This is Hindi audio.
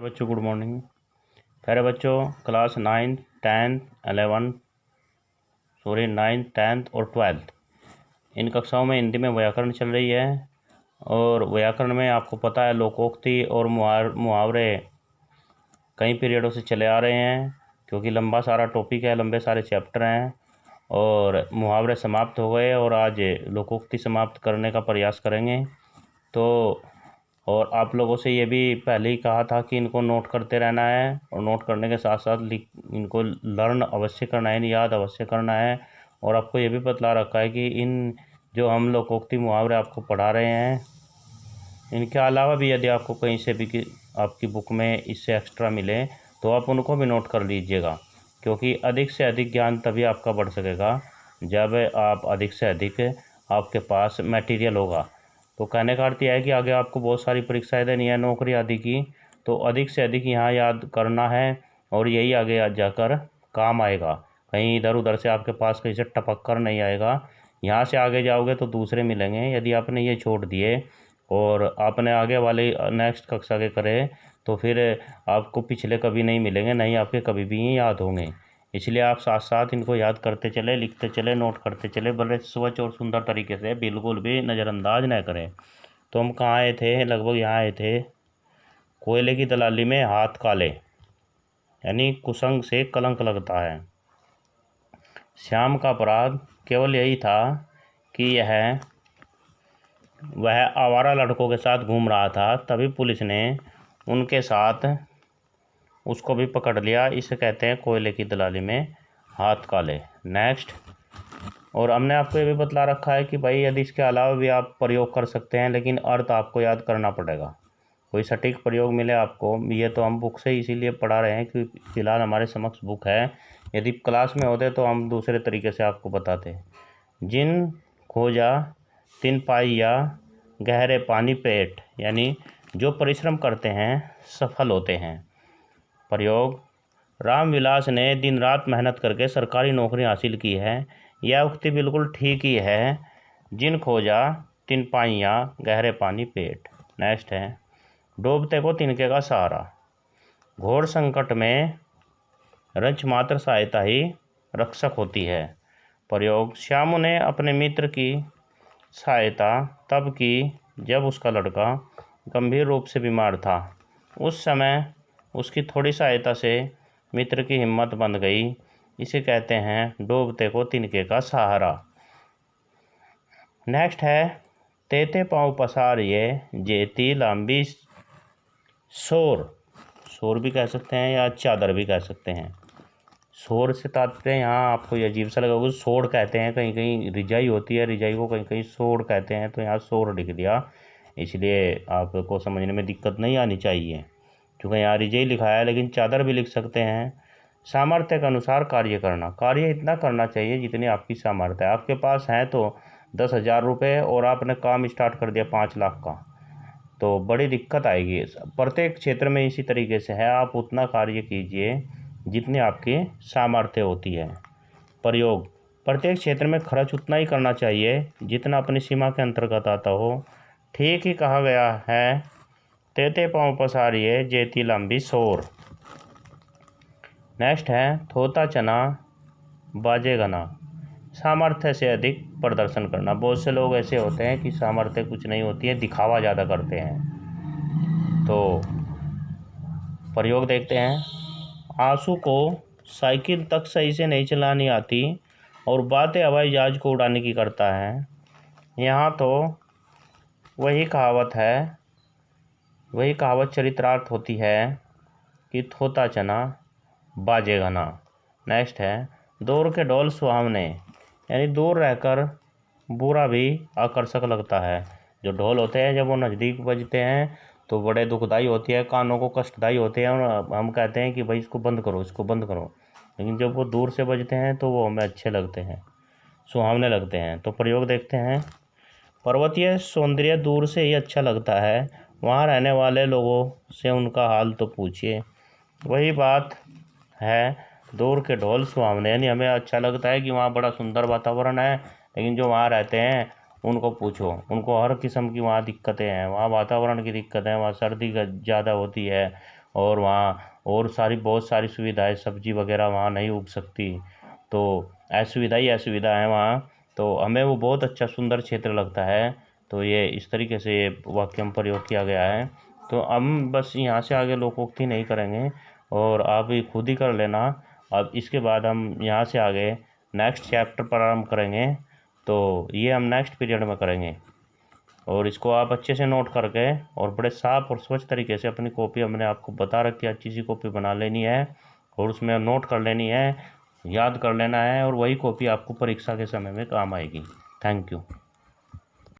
बच्चों गुड मॉर्निंग। प्यारे बच्चों, क्लास 9, 10, 11 9, 10 और 12 इन कक्षाओं में हिंदी में व्याकरण चल रही है। और व्याकरण में आपको पता है लोकोक्ति और मुहावरे कई पीरियडों से चले आ रहे हैं, क्योंकि लंबा सारा टॉपिक है, लंबे सारे चैप्टर हैं और मुहावरे समाप्त हो गए और आज लोकोक्ति समाप्त करने का प्रयास करेंगे। तो और आप लोगों से ये भी पहले ही कहा था कि इनको नोट करते रहना है और नोट करने के साथ साथ इनको लर्न अवश्य करना है, याद अवश्य करना है। और आपको ये भी बतला रखा है कि इन जो हम लोकोक्ति मुहावरे आपको पढ़ा रहे हैं, इनके अलावा भी यदि आपको कहीं से भी आपकी बुक में इससे एक्स्ट्रा मिले तो आप उनको भी नोट कर लीजिएगा, क्योंकि अधिक से अधिक ज्ञान तभी आपका बढ़ सकेगा जब आप अधिक से अधिक आपके पास मटेरियल होगा। तो कहने का अर्थ यह है कि आगे आपको बहुत सारी परीक्षाएं देनी है, नौकरी आदि की, तो अधिक से अधिक यहाँ याद करना है और यही आगे जाकर काम आएगा। कहीं इधर उधर से आपके पास कहीं से टपक कर नहीं आएगा। यहाँ से आगे जाओगे तो दूसरे मिलेंगे। यदि आपने ये छोड़ दिए और आपने आगे वाले नेक्स्ट कक्षा के करे तो फिर आपको पिछले कभी नहीं मिलेंगे, नहीं आपके कभी भी याद होंगे। इसलिए आप साथ साथ इनको याद करते चले, लिखते चले, नोट करते चले, बड़े स्वच्छ और सुंदर तरीके से, बिल्कुल भी नज़रअंदाज न करें। तो हम कहाँ आए थे? लगभग यहाँ आए थे, कोयले की दलाली में हाथ काले, यानी कुसंग से कलंक लगता है। श्याम का अपराध केवल यही था कि वह आवारा लड़कों के साथ घूम रहा था, तभी पुलिस ने उनके साथ उसको भी पकड़ लिया। इसे कहते हैं कोयले की दलाली में हाथ काले। नेक्स्ट, और हमने आपको ये भी बतला रखा है कि भाई यदि इसके अलावा भी आप प्रयोग कर सकते हैं, लेकिन अर्थ आपको याद करना पड़ेगा। कोई सटीक प्रयोग मिले आपको, ये तो हम बुक से इसीलिए पढ़ा रहे हैं कि फ़िलहाल हमारे समक्ष बुक है। यदि क्लास में होते तो हम दूसरे तरीके से आपको बताते। जिन खोजा तिन पाइया गहरे पानी पेट, यानी जो परिश्रम करते हैं सफल होते हैं। प्रयोग, रामविलास ने दिन रात मेहनत करके सरकारी नौकरी हासिल की है। यह उक्ति बिल्कुल ठीक ही है। जिन खोजा तिन पाइयाँ गहरे पानी पेट। नेक्स्ट है, डूबते को तिनके का सहारा। घोर संकट में रंच मात्र सहायता ही रक्षक होती है। प्रयोग, श्यामू ने अपने मित्र की सहायता तब की जब उसका लड़का गंभीर रूप से बीमार था। उस समय उसकी थोड़ी सहायता से मित्र की हिम्मत बंध गई। इसे कहते हैं डूबते को तिनके का सहारा। नेक्स्ट है, तेते पाँव पसारिए जेती लंबी सोर। सोर भी कह सकते हैं या चादर भी कह सकते हैं। सोर से तात्पर्य यहाँ आपको ये अजीब सा लगेगा, सोड़ कहते हैं, कहीं कहीं रिजाई होती है, रिजाई को कहीं कहीं सोड़ कहते हैं, तो यहाँ सोर लिख दिया। इसलिए आपको समझने में दिक्कत नहीं आनी चाहिए, क्योंकि यहाँ रिजाई लिखा है, लेकिन चादर भी लिख सकते हैं। सामर्थ्य के अनुसार कार्य करना। कार्य इतना करना चाहिए जितनी आपकी सामर्थ्य है। आपके पास है तो 10,000 रुपये और आपने काम स्टार्ट कर दिया 5 लाख का, तो बड़ी दिक्कत आएगी। प्रत्येक क्षेत्र में इसी तरीके से है, आप उतना कार्य कीजिए जितनी आपकी सामर्थ्य होती है। प्रयोग, प्रत्येक क्षेत्र में खर्च उतना ही करना चाहिए जितना अपनी सीमा के अंतर्गत आता हो। ठीक ही कहा गया है, तेते पाँव पसारिए जेती लंबी सोर। नेक्स्ट है, थोता चना बाजे गना। सामर्थ्य से अधिक प्रदर्शन करना। बहुत से लोग ऐसे होते हैं कि सामर्थ्य कुछ नहीं होती है, दिखावा ज़्यादा करते हैं। तो प्रयोग देखते हैं, आंसू को साइकिल तक सही से नहीं चलानी आती और बातें हवाई जहाज को उड़ाने की करता है। यहाँ तो वही कहावत चरितार्थ होती है कि थोता चना बाजे घना। नेक्स्ट है, दूर के ढोल सुहावने, यानी दूर रहकर बुरा भी आकर्षक लगता है। जो ढोल होते हैं जब वो नज़दीक बजते हैं तो बड़े दुखदाई होती है, कानों को कष्टदायी होते हैं और हम कहते हैं कि भाई इसको बंद करो, इसको बंद करो। लेकिन जब वो दूर से बजते हैं तो वो हमें अच्छे लगते हैं, सुहावने लगते हैं। तो प्रयोग देखते हैं, पर्वतीय सौंदर्य दूर से ही अच्छा लगता है, वहाँ रहने वाले लोगों से उनका हाल तो पूछिए। वही बात है, दूर के ढोल सुहावने, यानी हमें अच्छा लगता है कि वहाँ बड़ा सुंदर वातावरण है, लेकिन जो वहाँ रहते हैं उनको पूछो, उनको हर किस्म की वहाँ दिक्कतें हैं। वहाँ वातावरण की दिक्कत है, वहाँ सर्दी ज़्यादा होती है, और वहाँ और बहुत सारी सुविधाएं, सब्जी वगैरह वहाँ नहीं उग सकती, तो असुविधा ही असुविधा है वहाँ। तो हमें वो बहुत अच्छा सुंदर क्षेत्र लगता है। तो ये इस तरीके से ये वाक्य में प्रयोग किया गया है। तो हम बस यहाँ से आगे लोकोक्ति नहीं करेंगे, और आप ये खुद ही कर लेना। अब इसके बाद हम यहाँ से आगे नेक्स्ट चैप्टर प्रारंभ करेंगे, तो ये हम नेक्स्ट पीरियड में करेंगे। और इसको आप अच्छे से नोट करके और बड़े साफ और स्वच्छ तरीके से अपनी कॉपी, हमने आपको बता रखी है, अच्छी सी कॉपी बना लेनी है और उसमें नोट कर लेनी है, याद कर लेना है, और वही कॉपी आपको परीक्षा के समय में काम आएगी। Thank you.